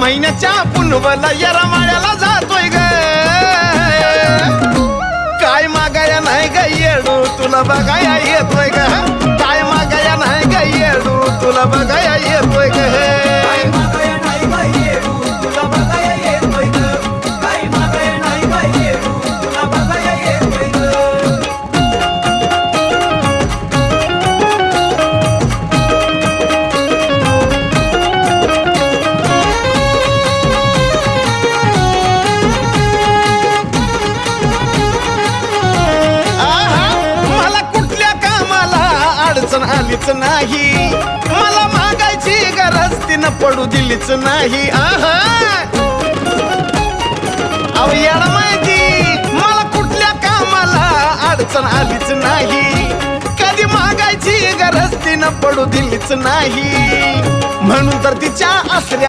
महिन्याच्या पुनवला येरमाळ्याला जातोय ग काय मागाया नाही ग येडू तुला बघाया येतोय ग काय मागाया नाही ग येडू तुला बघाया येतोय ग आलीच नाही मला मागायची गरज तिनं पडू दिलीच नाही अव याला माहिती मला कुठल्या कामाला अडचण आलीच नाही कधी मागायची गरज तिनं पडू दिलीच नाही म्हणून तर तिच्या आसऱ्या